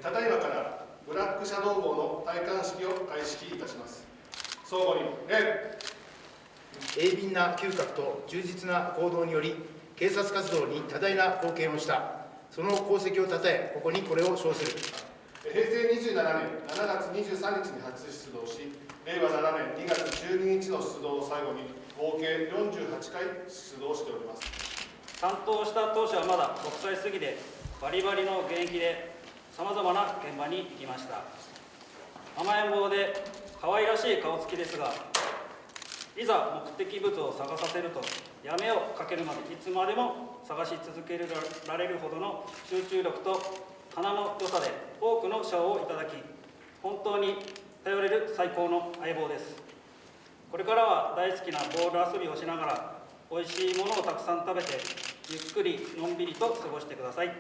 ただいまからブラックシャドー号の戴冠式を開式いたします。相互に礼。鋭敏な嗅覚と充実な行動により警察活動に多大な貢献をしたその功績をたたえ、ここにこれを称する。平成27年7月23日に初出動し、令和7年2月12日の出動を最後に合計48回出動しております。担当した当初はまだ6歳過ぎでバリバリの現役でさまざまな現場に行きました。甘えん坊で可愛らしい顔つきですが、いざ目的物を探させるとやめをかけるまでいつまでも探し続けられるほどの集中力と鼻の良さで多くの賞をいただき、本当に頼れる最高の相棒です。これからは大好きなボール遊びをしながら美味しいものをたくさん食べてゆっくりのんびりと過ごしてください。